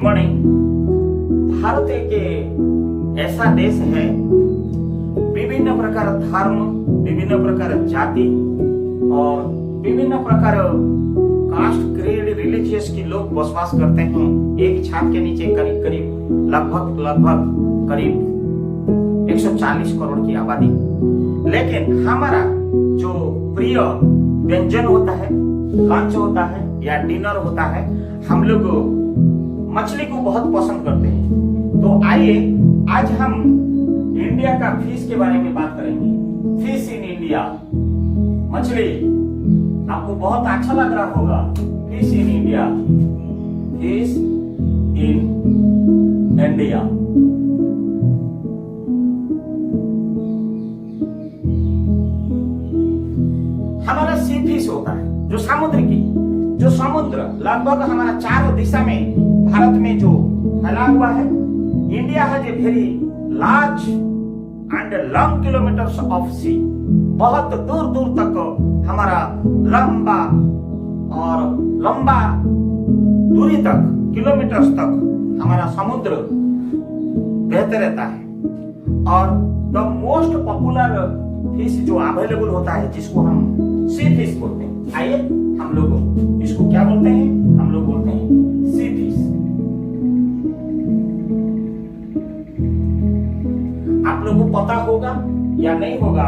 Morning. Bharat एक ऐसा देश है, विभिन्न प्रकार धर्म, विभिन्न प्रकार जाति और विभिन्न प्रकार कास्ट, क्रीड, रिलीजियस की लोग बसवास करते हैं एक छत के नीचे। करीब करीब लगभग करीब 140 करोड़ की आबादी। लेकिन हमारा जो प्रिय व्यंजन होता है, लंच होता है या डिनर होता है, हम लोग मछली को बहुत पसंद करते हैं। तो आइए आज हम इंडिया का फिश के बारे में बात करेंगे। फिश इन इंडिया, मछली आपको बहुत अच्छा लग रहा होगा। Fish in India, fish in India. हमारा सी फिश होता है जो समुद्र लगभग हमारा चारों दिशा में भारत में जो फैला हुआ है। India has a very large and long kilometres of sea. बहुत दूर दूर तक हमारा लंबा दूरी तक, किलोमीटर्स तक हमारा समुद्र बहते रहता है। और द मोस्ट पॉपुलर फिश जो अवेलेबल होता है, जिसको हम सी फिश बोलते हैं। आइए हम लोग इसको क्या बोलते हैं? हम लोग बोलते हैं सी फिश। आप लोगों को पता होगा या नहीं होगा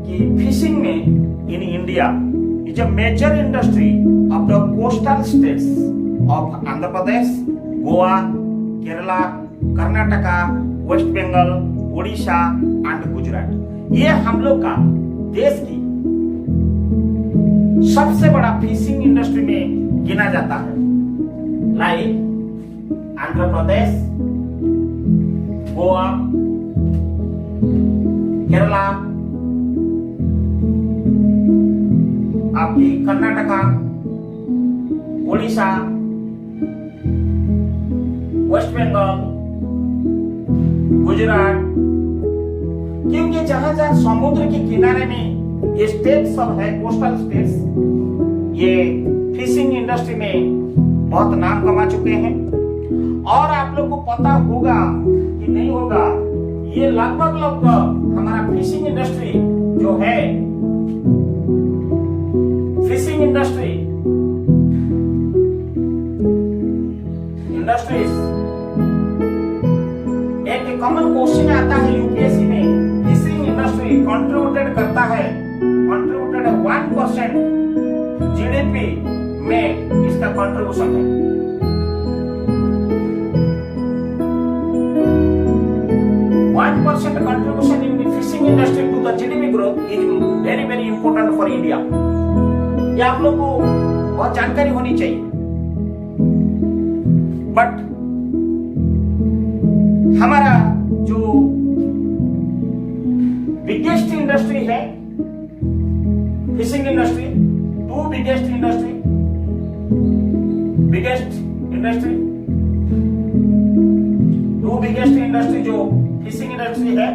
कि फिशिंग में in India is a major industry of the coastal states of Andhra Pradesh, Goa, Kerala, Karnataka, West Bengal, Orissa and Gujarat. ये हम लोग का देश की सबसे बड़ा फिशिंग इंडस्ट्री में गिना जाता है। लाइक आंध्र प्रदेश, गोवा, केरला, आपकी कर्नाटका, उड़ीसा, वेस्ट बंगाल, गुजरात। क्योंकि जहां जहां समुद्र के किनारे में ये स्टेट सब है, कोस्टल स्टेट्स, ये फिशिंग इंडस्ट्री में बहुत नाम कमा चुके हैं। और आप लोग को पता होगा कि नहीं होगा, ये लगभग हमारा फिशिंग इंडस्ट्री जो है, फिशिंग इंडस्ट्रीज एक कॉमन क्वेश्चन आता है यूपीएससी में। फिशिंग इंडस्ट्री कंट्रीब्यूटेड 1% जीडीपी में इसका कंट्रीब्यूशन है। Contribution in the fishing industry to the GDP growth is very very important for India। ये आप लोगों को बहुत जानकारी होनी चाहिए। बट हमारा जो बिगेस्ट इंडस्ट्री है fishing industry, two biggest industry जो फिशिंग इंडस्ट्री है,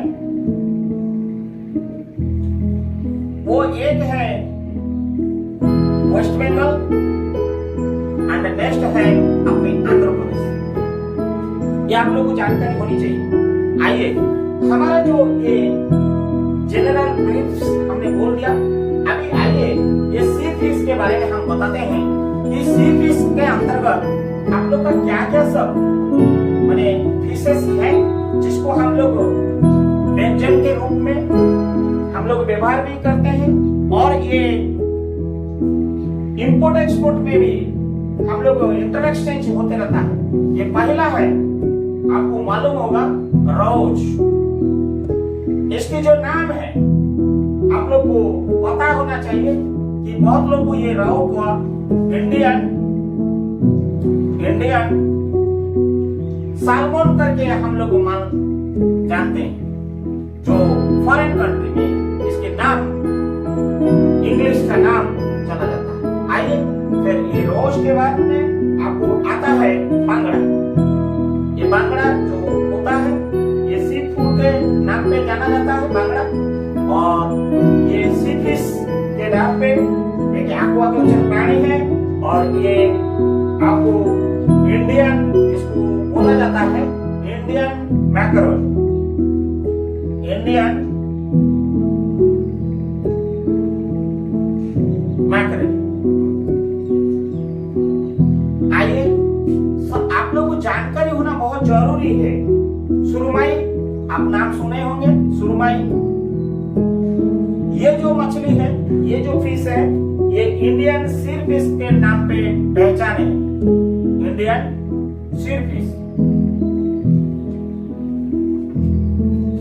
वो एक है वेस्ट बंगाल एंड नेक्स्ट है अपनी आंध्र प्रदेश। ये आप लोगों को जानकारी होनी चाहिए। आइए हमारा जो ये जनरल ब्रीफ्स हमने बोल दिया। अभी आइए ये सी फिश के बारे में हम बताते हैं कि सी फिश के अंतर्गत आप लोग का क्या क्या सब माने फिशेस है, जिसको हम लोग व्यंजन के रूप में हम लोग व्यवहार भी करते हैं। और ये इंपोर्ट एक्सपोर्ट में भी हम लोग इंटर एक्सचेंज होते रहता है। ये पहला है, आपको मालूम होगा, रोज। इसके जो नाम है आप लोग को पता होना चाहिए कि बहुत लोग को ये रोहू का इंडियन साल्मन करके हम लोग जानते हैं, जो फॉरेन कंट्री में इसके नाम इंग्लिश का नाम चला जाता है। आइए फिर ये रोज के बाद में आपको आता है बांगड़ा। ये बांगड़ा जो होता है, ये सी फूड के नाम पे जाना जाता है बांगड़ा। और ये सी फिश के नाम पे एक एक्वाकल्चर प्राणी है। और ये आपको इंडियन इसको बोला जाता है इंडियन मैकरेल। Indian mackerel. आइए, आप लोगों को जानकारी होना बहुत जरूरी है। सुरमई, आप नाम सुने होंगे, सुरमई। ये जो मछली है, ये जो फिश है, ये इंडियन सिरफिश के नाम पे पहचाने, इंडियन सिरफिश।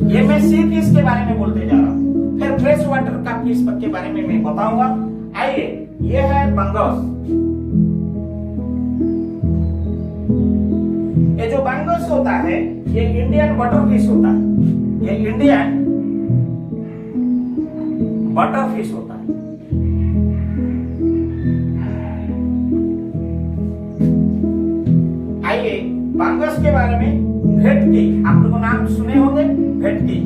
ये मैं सिरफिश के बारे में बोलते जा रहा हूँ। फिर फ्रेश वाटर का फिश के बारे में मैं बताऊंगा। आइए, ये है बंगस। ये जो बंगस होता है, ये इंडियन बटर फिश होता है। ये इंडियन बटर फिश होता है। आइए, बंगस के बारे में, भेटकी, आप लोगों नाम सुने होंगे, भेटकी।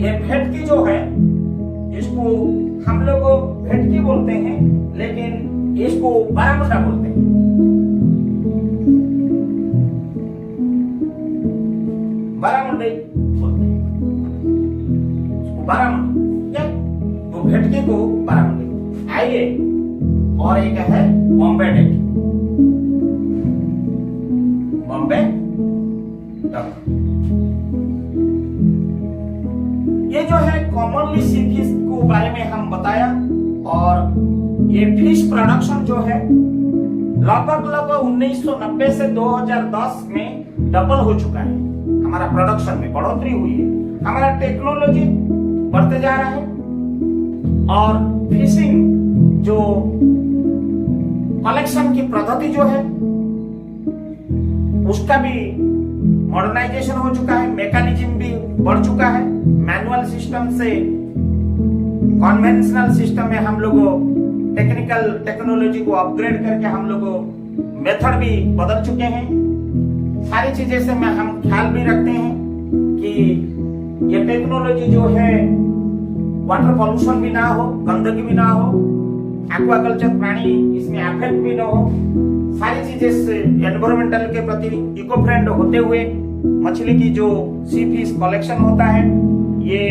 ये भेटकी जो है, इसको हम लोग भेटकी बोलते हैं, लेकिन इसको बारामुंडा बोलते हैं। बारामुंडा बोलते हैं इसको, बारामुंडा। तो भेटकी को बारामुंडा। आइए, और एक है बॉम्बे डक। बॉम्बे डक ये जो है कॉमनली सी फिश को बारे में हम बताया। और ये फिश प्रोडक्शन जो है लगभग 1990 से 2010 में डबल हो चुका है। हमारा प्रोडक्शन में बढ़ोतरी हुई है। हमारा टेक्नोलॉजी बढ़ते जा रहा है और फिशिंग जो कलेक्शन की पद्धति जो है उसका भी मॉडर्नाइजेशन हो चुका है। मैकेनिज्म भी बढ़ चुका है। मैनुअल सिस्टम से कन्वेंशनल सिस्टम में हम लोग टेक्निकल टेक्नोलॉजी को अपग्रेड करके हम लोग मेथड भी बदल चुके हैं। सारी चीजें से में हम ख्याल भी रखते हैं कि ये टेक्नोलॉजी जो है वाटर पॉल्यूशन भी ना हो, गंदगी भी ना हो, एक्वाकल्चर प्राणी इसमें अफेक्ट भी ना हो। सारी चीजें से एनवायरमेंटल के प्रति इको फ्रेंड होते हुए मछली की जो सी फिश कलेक्शन होता है, ये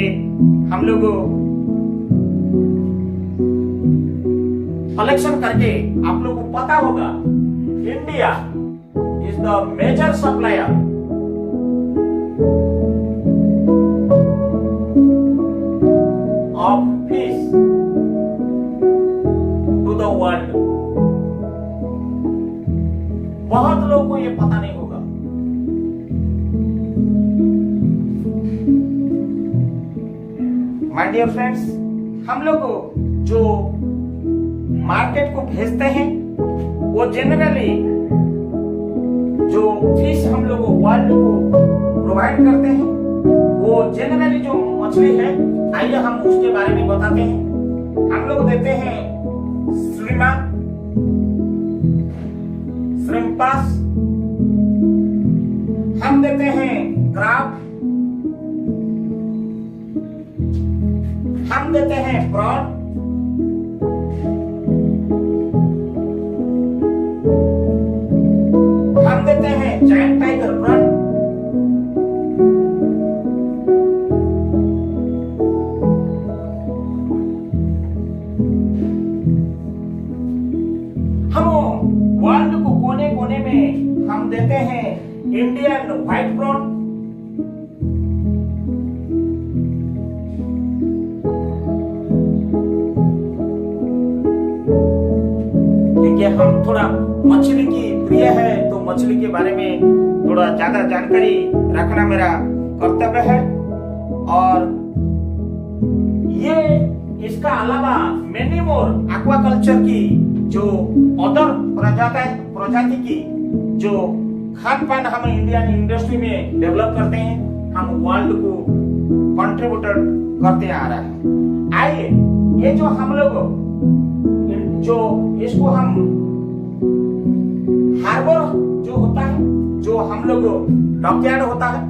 हम लोग कलेक्शन करके, आप लोग को पता होगा India is the major supplier of fish to the world. बहुत लोगों को ये पता नहीं होगा। माय डियर फ्रेंड्स, हम लोग जो मार्केट को भेजते हैं वो जनरली जो फिश हम लोग वर्ल्ड को प्रोवाइड करते हैं वो जनरली जो मछली है, आइए हम उसके बारे में बताते हैं। हम लोग देते हैं स्लिमा, श्रिम्पास, हम देते हैं क्राब, हम देते हैं प्रॉन, हम देते हैं जायंट टाइगर प्रॉन, हम वर्ल्ड को कोने कोने में हम देते हैं इंडियन व्हाइट प्रॉन, क्योंकि हम थोड़ा मछली की प्रिय है तो मछली के बारे में थोड़ा ज्यादा जानकारी रखना मेरा कर्तव्य है। और ये इसका अलावा मेनी मोर एक्वाकल्चर की जो अदर प्रजाति की जो खान पान हम इंडियन इंडस्ट्री में डेवलप करते हैं, हम वर्ल्ड को कंट्रीब्यूटर करते आ रहा है। आइए, ये जो हम लोग जो इसको हम हार्बर जो होता है, जो हम लोग डॉकयार्ड होता है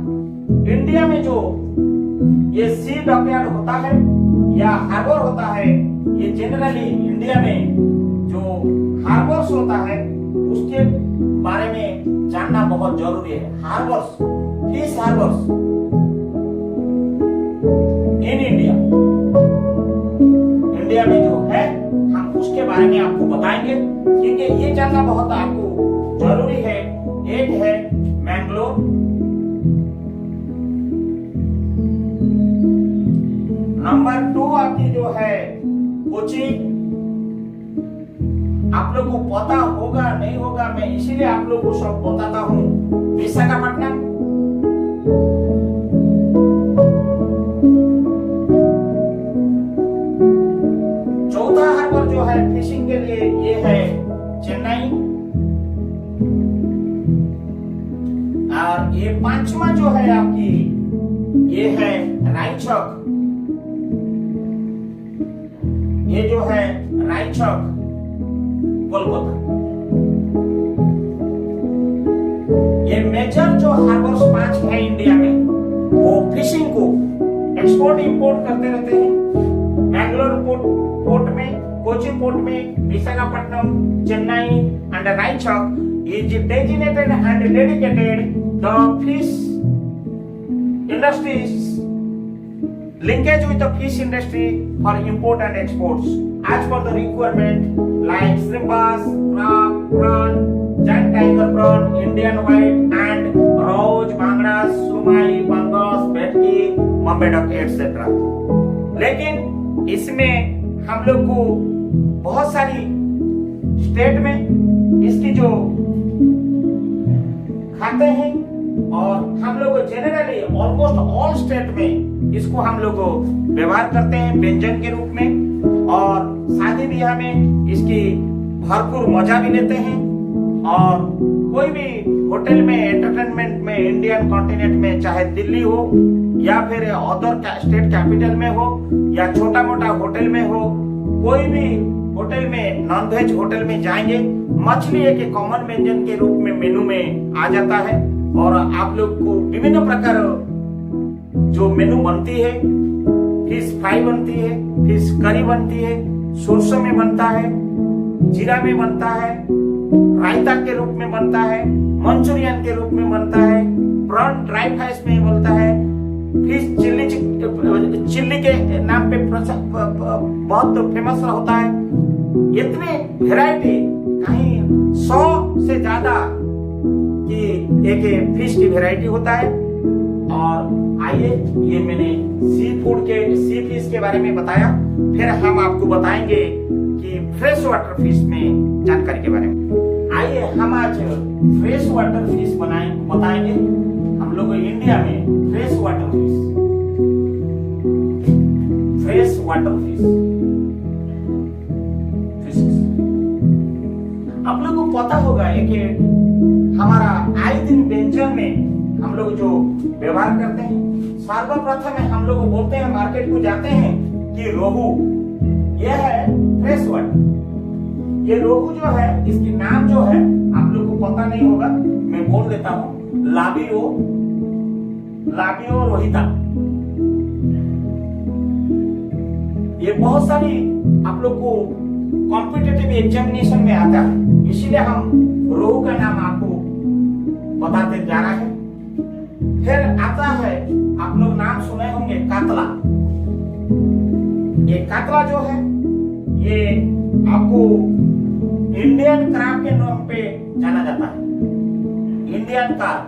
इंडिया में, जो ये सी डॉकयार्ड होता है या हार्बर होता है, ये जनरली इंडिया में जो हार्बर्स होता है उसके बारे में जानना बहुत जरूरी है। Harbours, fish harbours in India में जो है, हम उसके बारे में आपको बताएंगे, क्योंकि ये जानना बहुत आपको जरूरी है। एक है मैंगलोर, नंबर 2 आपकी जो है कोची। आप लोग को पता होगा नहीं होगा, मैं इसीलिए आप लोग को सब बताता हूँ। विशाखापट्टनम, चौथा हार्बर जो है फिशिंग के लिए ये है चेन्नई, और ये 5वां जो है आपकी ये है रायचक। ये जो है रायचक कोलकाता। ये मेजर जो हार्बर्स 5 है इंडिया में, वो फिशिंग को एक्सपोर्ट इंपोर्ट करते रहते हैं। मैंगलोर पोर्ट में, कोची पोर्ट में, Visakhapatnam, Chennai and Raichak is designated and dedicated the fish industries linkage with the fish industry for import and exports as per the requirement like shrimp bass, crab, prawn, giant tiger prawn, Indian white and roach, bangras, sumai, bangus, vetki, Bombay duck etc. लेकिन इसमें हम लोग को बहुत सारी state में इसकी जो खाते हैं, और हम लोग जनरली ऑलमोस्ट ऑल स्टेट में इसको हम लोग व्यवहार करते हैं व्यंजन के रूप में, और शादी ब्याह में इसकी भरपूर मजा भी लेते हैं। और कोई भी होटल में, एंटरटेनमेंट में, इंडियन कॉन्टिनेंट में, चाहे दिल्ली हो या फिर अदर स्टेट कैपिटल में हो या छोटा मोटा होटल में हो, कोई भी होटल में, नॉनवेज होटल में जाएंगे, मछली एक कॉमन व्यंजन के रूप में मेनू में आ जाता है। और आप लोग को विभिन्न प्रकार जो मेनू बनती है, फिश फ्राई बनती है, फिश करी बनती है, सरसों में बनता है, जीरा में बनता है, रायता के रूप में बनता है, मंचूरियन के रूप में बनता है, प्रॉन ड्राई फ्राइज में बनता है, फिश चिल्ली के नाम पे बहुत फेमस होता है। इतने वैरायटी, कहीं 100 से ज्यादा की एक फिश की वैरायटी होता है। और आइए, ये मैंने सी फिश के बारे में बताया, फिर हम आपको बताएंगे कि फ्रेश वाटर फिश में जानकारी के बारे में। आइए हम आज फ्रेश वाटर फिश बताएंगे। हम लोग इंडिया में फ्रेश वाटर फिश आप लोग को पता होगा है कि हमारा आए दिन व्यंजन में हम लोग जो व्यवहार करते हैं, सर्वप्रथम हम लोग बोलते हैं, मार्केट को जाते हैं कि रोहू, यह है फ्रेश वाटर। ये रोहू जो है, इसकी नाम जो है आप लोग को पता नहीं होगा, मैं बोल देता हूँ, लाबियो रोहिता। ये बहुत सारी आप लोग को कॉम्पिटिटिव एग्जामिनेशन में आता है, इसीलिए हम रोहू का नाम आपको बताते जा रहे हैं। फिर आता है, आप लोग नाम सुने होंगे, कातला। ये कातला जो है, ये आपको इंडियन क्रैब के नाम पे जाना जाता है, इंडियन क्रैब।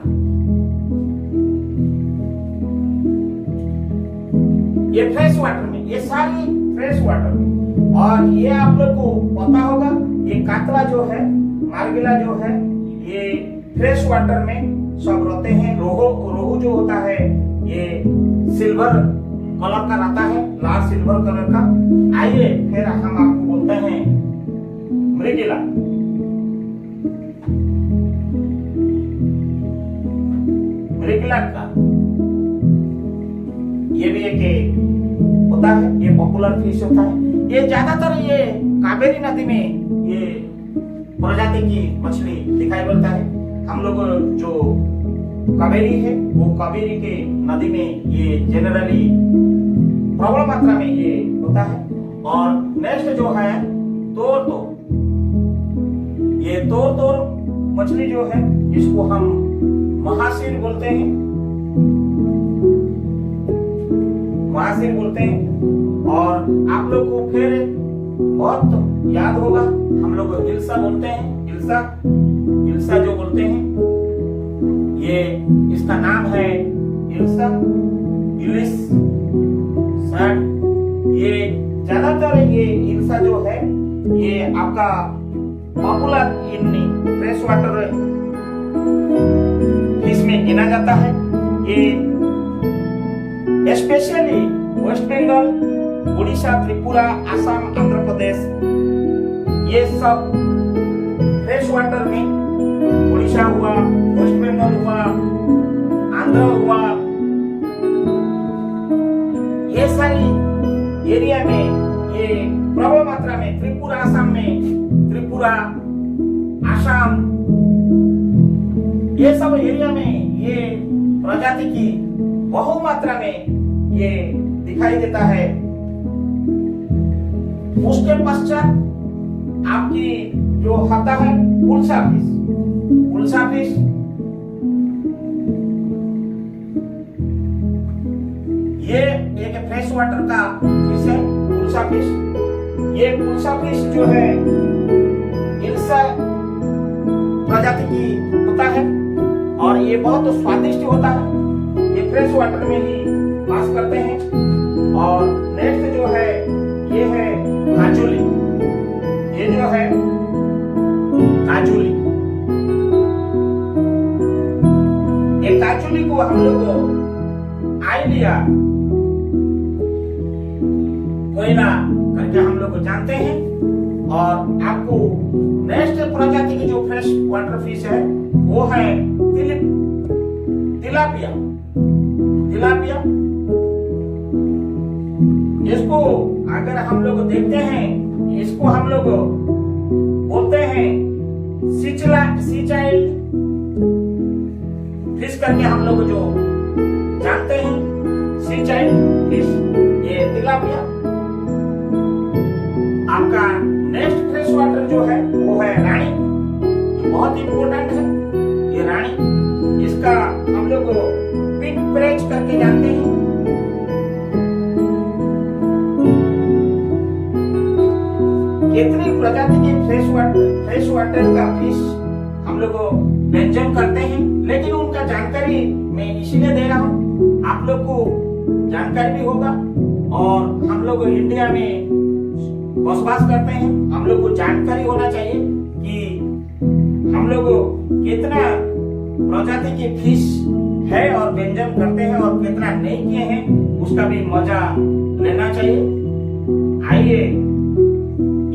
ये फ्रेश वाटर में, ये सारी फ्रेश वाटर में। और ये आप लोग को पता होगा, ये कातला जो है, मार्गिला जो है, ये फ्रेश वाटर में सब रहते हैं। रोहू जो होता है, ये सिल्वर कलर का रहता है, लाल सिल्वर कलर का। आइए फिर हम आपको बोलते हैं मृगला। मृगला का ये भी एक होता है, ये पॉपुलर फिश होता है। ये ज्यादातर ये कावेरी नदी में ये प्रजाति की मछली दिखाई पड़ता है। हम लोग जो कावेरी है, वो कावेरी के नदी में ये जनरली प्रबल मात्रा में ये होता है। और नेक्स्ट जो है तोर, ये तोर मछली जो है इसको हम महासीर बोलते हैं, महासीर बोलते हैं। और आप लोग को फिर बहुत याद होगा, हम लोग इल्सा बोलते हैं, इल्सा, इल्सा जो बोलते हैं, ये इसका नाम है इल्सा, इलिस सर। ये ज्यादातर ये इल्सा जो है ये आपका popular in fresh water fish में गिना जाता है। ये स्पेशली वेस्ट बंगाल, उड़ीसा, त्रिपुरा, असम, आंध्र प्रदेश, ये सब फ्रेश वाटर में, उड़ीसा हुआ, वेस्ट बंगाल हुआ, आंध्र हुआ, ये सारी एरिया में ये प्रबल मात्रा में, त्रिपुरा असम में, त्रिपुरा असम, ये सब एरिया में ये प्रजाति की बहुमात्रा में ये दिखाई देता है। उसके पश्चात आपकी जो होता है उल्सा फिश, उल्सा फिश ये एक फ्रेश वाटर का फिश है, उल्सा फिश। ये उल्सा फिश जो है इल्सा प्रजाति की होता है और ये बहुत स्वादिष्ट होता है। ये फ्रेश वाटर में ही पास करते हैं। और नेक्स्ट जो है ये है काजुली, ये जो है काजुली, ये काजुली को हम लोग आइलिया कोयला करके हम लोग जानते हैं। और आपको नेक्स्ट प्रजाति की जो फ्रेश वाटर फिश है वो है तिलापिया, तिलापिया। इसको अगर हम लोग देखते हैं, इसको हम लोग बोलते हैं सिचला, सी चाइल्ड फिश करके हम लोग जो जानते हैं, सी चाइल्ड फिश, ये तिलापिया। आपका नेक्स्ट फ्रेश वाटर जो है वो है रानी, ये बहुत इंपॉर्टेंट है। ये रानी, इसका हम लोग पिंक प्रेच करके जानते हैं। कितनी प्रजाति के फ्रेश वाटर का फिश हम लोग मेंशन करते हैं, लेकिन उनका जानकारी मैं इसीलिए दे रहा हूँ, आप लोग को जानकारी भी होगा। और हम लोग इंडिया में बसवास करते हैं, हम लोग को जानकारी होना चाहिए कि हम लोग कितना प्रजाति के फिश है और व्यंजन करते हैं और कितना नहीं किए हैं, उसका भी मजा लेना चाहिए। आइए,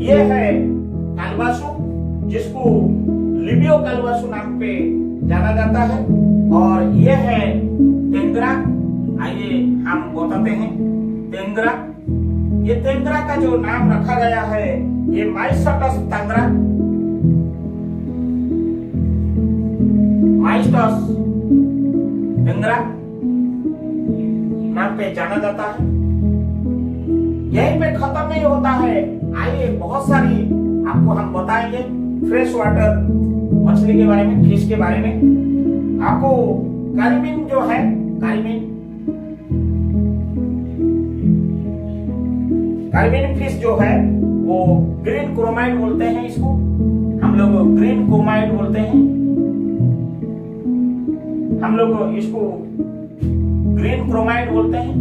ये है कालबासु, जिसको लिबियो कालबासु नाम पे जाना जाता है। और ये है टेंगरा, आइए हम बताते हैं टेंगरा। ये टेंगरा का जो नाम रखा गया है ये माइस्टस टेंगरा, माइस्टस टेंगरा नाम पे जाना जाता है। यहीं पे खत्म नहीं होता है, आइए बहुत सारी आपको हम बताएंगे फ्रेश वाटर मछली के बारे में, फिश के बारे में। आपको कार्बिन जो है, कार्बिन फिश जो है वो ग्रीन क्रोमाइड बोलते हैं इसको, हम लोग ग्रीन क्रोमाइड बोलते हैं, हम लोग इसको ग्रीन क्रोमाइड बोलते हैं।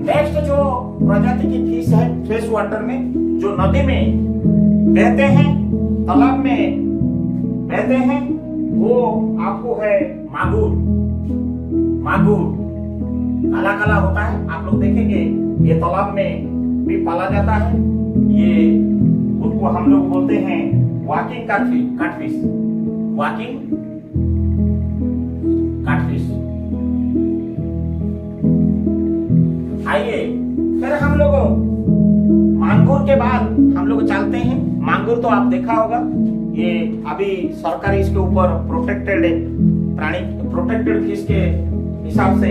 नेक्स्ट जो प्रजाति की फिश है फ्रेश वाटर में, जो नदी में बहते हैं, तालाब में बहते हैं, वो आपको है मागुर। मागुर काला काला होता है, आप लोग देखेंगे ये तालाब में भी पाला जाता है। ये उनको हम लोग बोलते हैं वॉकिंग काटफिश, वॉकिंग काटफिश। आइए फिर हम लोग मांगुर के बाद हम लोग चलते हैं। मांगुर तो आप देखा होगा, ये अभी सरकार इसके ऊपर प्रोटेक्टेड प्राणी, प्रोटेक्टेड फिश के हिसाब से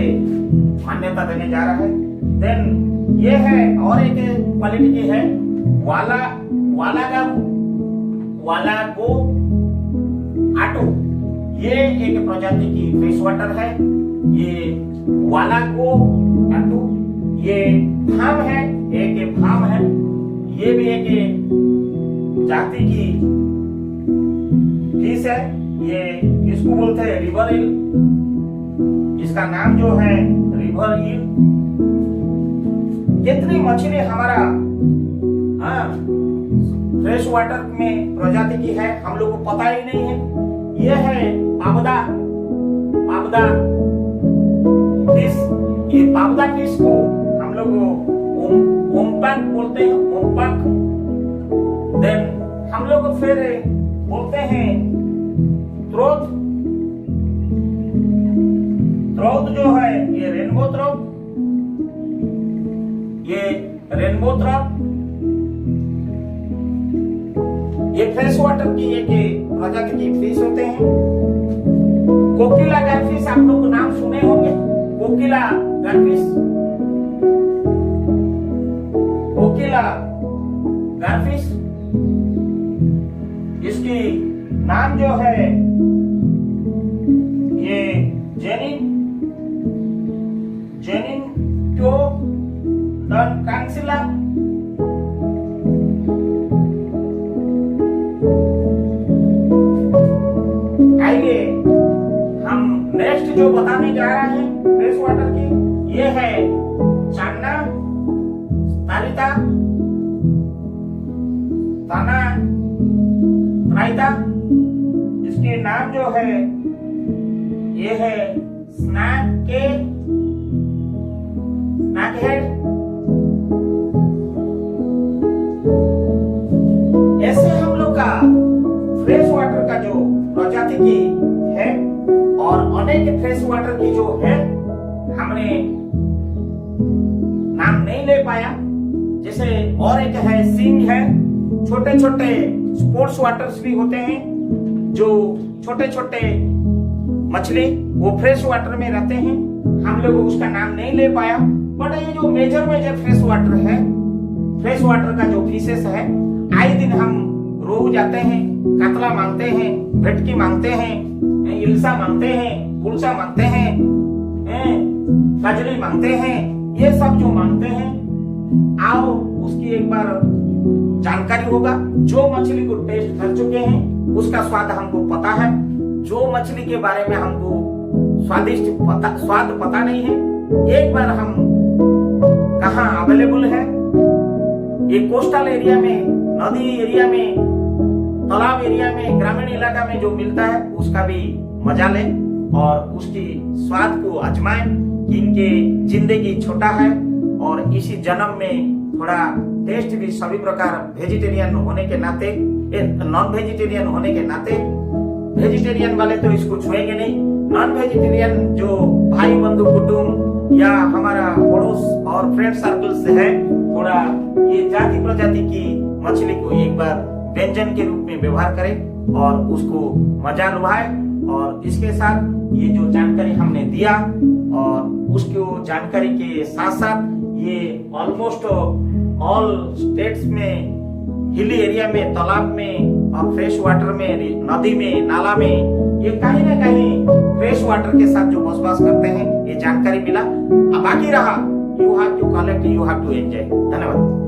मान्यता देने जा रहा है। देन ये है और एक क्वालिटी की है वालागो आटू, ये एक प्रजाति की फ्रेश वाटर है। ये वालाको आटू, ये भाम है, एक भाम है, ये भी एक जाति की फिश है। ये इसको बोलते हैं रिवर ईल, इसका नाम जो है रिवर ईल। कितनी मछली हमारा फ्रेश वाटर में प्रजाति की है हम लोग को पता ही नहीं है। यह है पाबदा फिश। ये पाबदा फिश को हम लोग ओम्पक बोलते हैं, ओम्पक। देन हम लोग फिर बोलते हैं त्रोत जो है ये रेनबो त्रोत, ये रेनबो त्रोत। ये फ्रेश वाटर की एक प्रजाति की फिश होते हैं। कोकिला गरफिश, आप लोग नाम सुने होंगे, कोकिला गरफिश, कोकिला गरफिश। इसकी नाम जो है ये जेनिन टो डन कांसिला। आइए हम नेक्स्ट जो बताने जा रहे हैं फ्रेश वाटर की, ये है चान्ना तारिता ताना रायता। इसके नाम जो है ये है स्नैक हेड। ऐसे हम लोग का फ्रेश वाटर का जो प्रजाति की है, और अनेक फ्रेश वाटर की जो है हमने नाम नहीं ले पाया। जैसे और एक है सिंग है, छोटे छोटे स्पोर्ट्स वाटर्स भी होते हैं, जो छोटे छोटे मछली वो फ्रेश वाटर में रहते हैं, हम लोग उसका नाम नहीं ले पाया। बट ये जो मेजर फ्रेश वाटर है, फ्रेश वाटर का जो फिशेस है, आए दिन हम रोहू जाते हैं, कतला मांगते हैं, भेटकी मांगते हैं, इल्सा मांगते हैं, पुलसा मांगते हैं, कजली मांगते हैं। ये सब जो मांगते हैं, आओ उसकी एक बार जानकारी होगा। जो मछली को टेस्ट कर चुके हैं उसका स्वाद हमको पता है। जो मछली के बारे में हमको स्वाद पता नहीं है, एक बार हम कहाँ अवेलेबल है, ये कोस्टल एरिया में, नदी एरिया में, तालाब एरिया में, ग्रामीण इलाका में जो मिलता है उसका भी मजा ले और उसकी स्वाद को आजमाएं कि इनके जिंदगी छोटा है और इसी जन्म में थोड़ा टेस्ट भी सभी प्रकार वेजिटेरियन होने के नाते, नॉन वेजिटेरियन होने के नाते, वेजिटेरियन वाले तो इसको छुएंगे नहीं, नॉन वेजिटेरियन जो भाई बंधु कुटुंब या हमारा पड़ोस और फ्रेंड सर्कल से है, थोड़ा ये जाति प्रजाति की मछली को एक बार व्यंजन के रूप में व्यवहार करें और उसको मजा लुभाए। और इसके साथ ये जो जानकारी हमने दिया, और उसको जानकारी के साथ साथ ये ऑलमोस्ट ऑल स्टेट्स में, हिली एरिया में, तालाब में और फ्रेश वाटर में, नदी में, नाला में, ये कहीं ना कहीं फ्रेश वाटर के साथ जो बसवास करते हैं, ये जानकारी मिला। अब बाकी रहा, you have to collect, you have to enjoy. धन्यवाद।